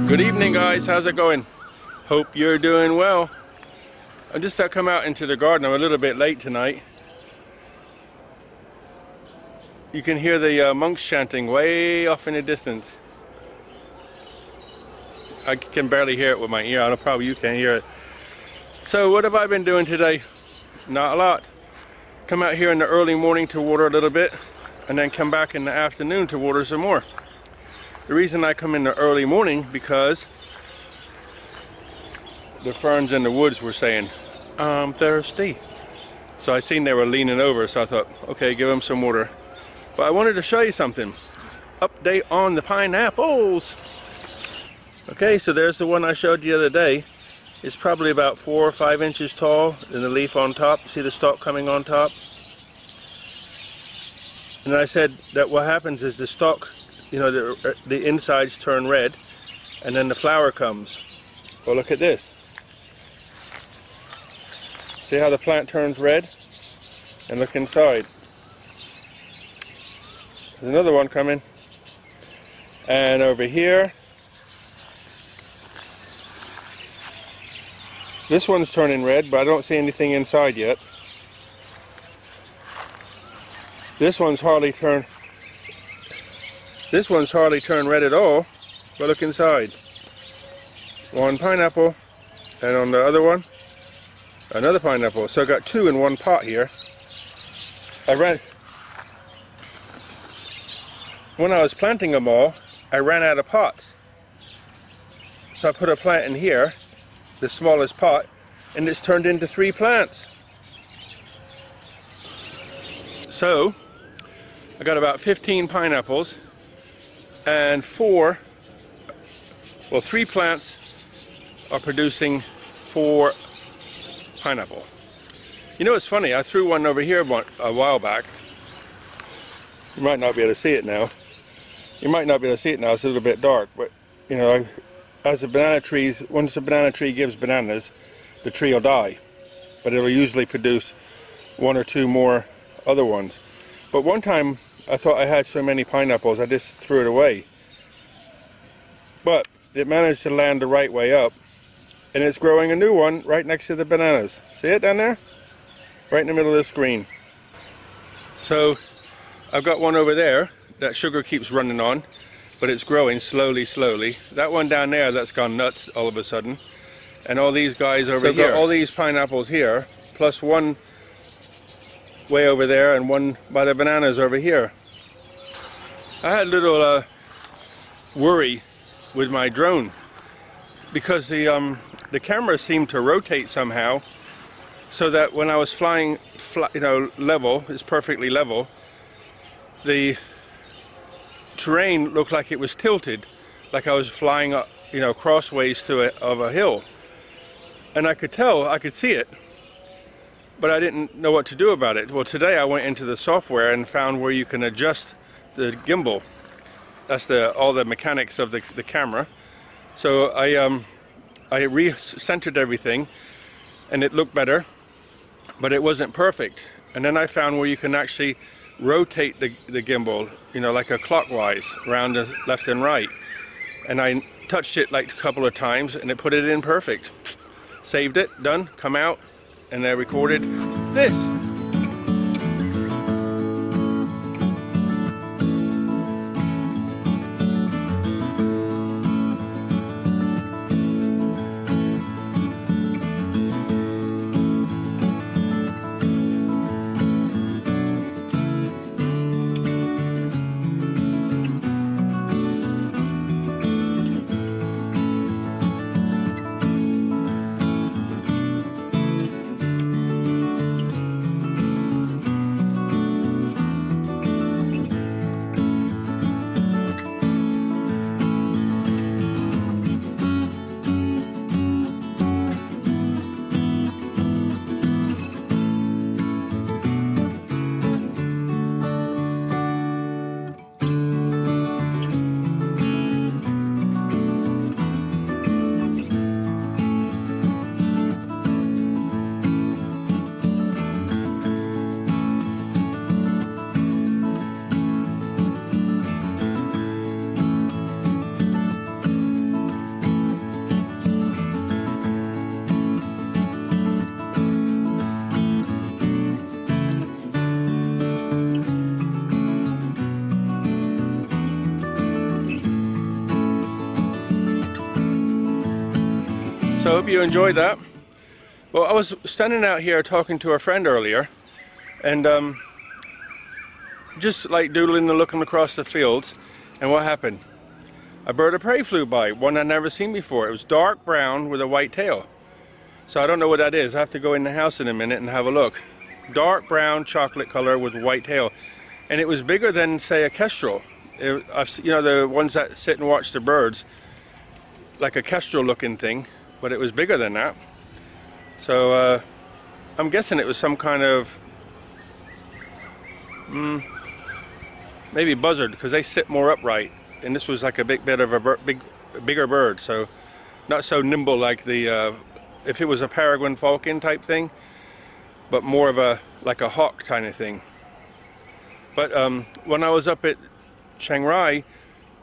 Good evening, guys. How's it going? Hope you're doing well. I just come out into the garden. I'm a little bit late tonight. You can hear the monks chanting way off in the distance. I can barely hear it with my ear. I know probably you can't hear it. So what have I been doing today? Not a lot. Come out here in the early morning to water a little bit, and then come back in the afternoon to water some more. The reason I come in the early morning because the ferns in the woods were saying, I'm thirsty. So I seen they were leaning over, so I thought, okay, give them some water. But I wanted to show you something. Update on the pineapples. Okay, so there's the one I showed the other day. It's probably about 4 or 5 inches tall, and the leaf on top. See the stalk coming on top? And I said that what happens is the stalk, you know, the insides turn red, and then the flower comes. Well, look at this. See how the plant turns red? And look inside. There's another one coming. And over here, this one's turning red, but I don't see anything inside yet. This one's hardly turned red at all, but look inside. One pineapple, and on the other one, another pineapple. So I got 2 in one pot here. When I was planting them all, I ran out of pots. So I put a plant in here, the smallest pot, and it's turned into 3 plants. So I got about 15 pineapples and 3 plants are producing 4 pineapple. You know, it's funny, I threw one over here a while back. You might not be able to see it now. It's a little bit dark, but you know, as the banana trees, once a banana tree gives bananas, the tree will die. But it will usually produce 1 or 2 more other ones. But one time, I thought I had so many pineapples, I just threw it away. But it managed to land the right way up, and it's growing a new one right next to the bananas. See it down there? Right in the middle of the screen. So, I've got one over there that sugar keeps running on, but it's growing slowly, slowly. That one down there, that's gone nuts all of a sudden. And all these guys over here, got all these pineapples here, plus one way over there and one by the bananas over here. I had a little worry with my drone because the camera seemed to rotate somehow, so that when I was flying, you know, level, it's perfectly level, the terrain looked like it was tilted, like I was flying up, you know, crossways of a hill. And I could see it, but I didn't know what to do about it. Well, today I went into the software and found where you can adjust the gimbal. That's all the mechanics of the camera. So I re-centered everything, and it looked better, but it wasn't perfect. And then I found where you can actually rotate the gimbal, you know, like a clockwise, around the left and right. And I touched it like a couple of times, and it put it in perfect. Saved it, done, come out, and I recorded this. So I hope you enjoyed that. Well, I was standing out here talking to a friend earlier, and just like doodling and looking across the fields, and what happened? A bird of prey flew by, one I'd never seen before. It was dark brown with a white tail. So I don't know what that is. I have to go in the house in a minute and have a look. Dark brown chocolate color with white tail. And it was bigger than, say, a kestrel. You know, the ones that sit and watch the birds, like a kestrel looking thing, but it was bigger than that. So I'm guessing it was some kind of maybe buzzard, because they sit more upright, and this was like a bit of a bigger bird, so not so nimble like the if it was a peregrine falcon type thing, but more of a like a hawk kind of thing. But when I was up at Chiang Rai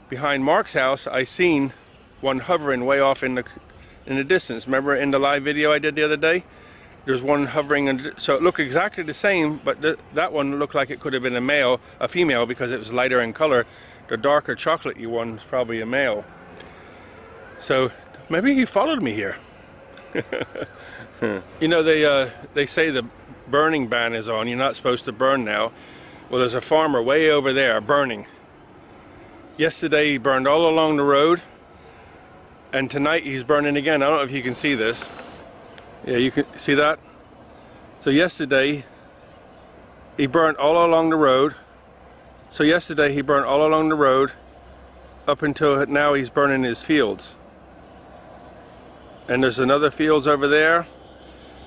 behind Mark's house, I seen one hovering way off in the distance. Remember in the live video I did the other day? There's one hovering, so it looked exactly the same, but that one looked like it could have been a female, because it was lighter in color. The darker chocolatey one is probably a male. So maybe he followed me here. You know, they say the burning ban is on. You're not supposed to burn now. Well, there's a farmer way over there burning. Yesterday he burned all along the road, and tonight he's burning again. I don't know if you can see this. Yeah, you can see that. So yesterday he burnt all along the road. So yesterday he burnt all along the road up until now he's burning his fields. And there's another fields over there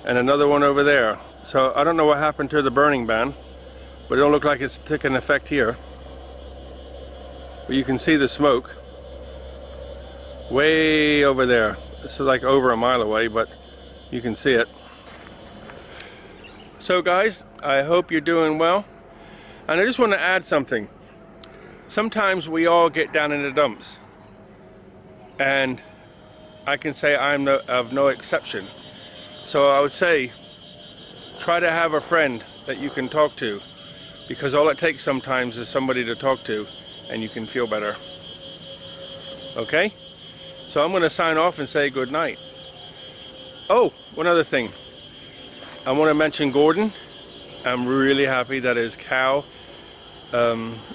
and another one over there. So I don't know what happened to the burning ban, but it don't look like it's taking effect here. But you can see the smoke way over there. This is like over a mile away, but you can see it. So guys, I hope you're doing well. And I just want to add something. Sometimes we all get down in the dumps. And I can say I'm of no exception. So I would say, try to have a friend that you can talk to. Because all it takes sometimes is somebody to talk to, and you can feel better. Okay? So I'm going to sign off and say good night. Oh, one other thing. I want to mention Gordon. I'm really happy that his cow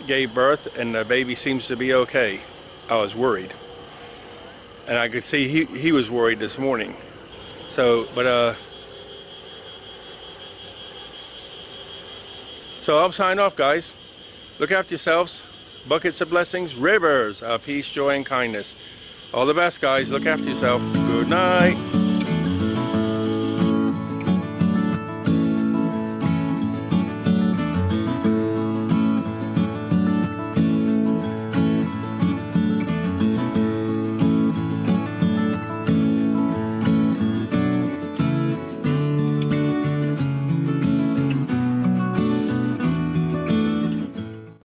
gave birth and the baby seems to be okay. I was worried. And I could see he was worried this morning. So, but so I'll sign off, guys. Look after yourselves. Buckets of blessings, rivers of peace, joy, and kindness. All the best, guys. Look after yourself. Good night.